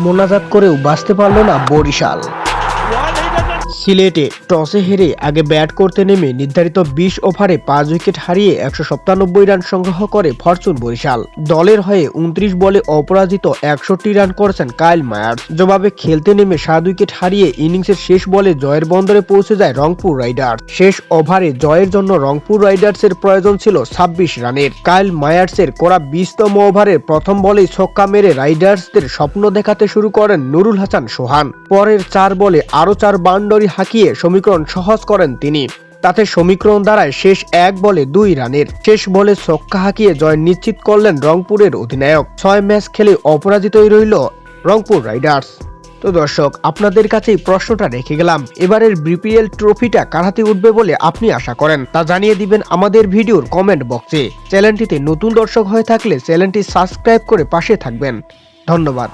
মোনাজাত করেও বাঁচতে পারল না বরিশাল। সিলেটে টসে হেরে আগে ব্যাট করতে নেমে নির্ধারিত ২০ ওভারে ৫ উইকেট হারিয়ে ১৯৭ রান সংগ্রহ করে ফরচুন বরিশাল। দলের হয়ে ২৯ বলে অপরাজিত ৬১ রান করেছেন কাইল মায়ার্স। জবাবে খেলতে নেমে ৭ উইকেট হারিয়ে ইনিংসের শেষ বলে জয়ের বন্দরে পৌঁছে যায় রংপুর রাইডার্স। শেষ ওভারে জয়ের জন্য রংপুর রাইডার্সের প্রয়োজন ছিল ২৬ রানের। কাইল মায়ার্সের করা ২০তম ওভারের প্রথম বলেই ছক্কা মেরে রাইডার্সদের স্বপ্ন দেখাতে শুরু করেন নুরুল হাসান সোহান। পরের ৪ বলে আরও ৪ বাউন্ডারি হাঁকিয়ে সমীকরণ সহজ করেন তিনি। তাতে সমীকরণ দাঁড়ায় শেষ ১ বলে ২ রানের। শেষ বলে ছক্কা হাঁকিয়ে জয় নিশ্চিত করলেন রংপুরের অধিনায়ক। ৬ ম্যাচ খেলে অপরাজিতই রইল রংপুর রাইডার্স। তো দর্শক, আপনাদের কাছেই প্রশ্নটা রেখে গেলাম, এবারের বিপিএল ট্রফিটা কার হাতে উঠবে বলে আপনি আশা করেন তা জানিয়ে দিবেন আমাদের ভিডিওর কমেন্ট বক্সে। চ্যানেলটিতে নতুন দর্শক হয়ে থাকলে চ্যানেলটি সাবস্ক্রাইব করে পাশে থাকবেন। ধন্যবাদ।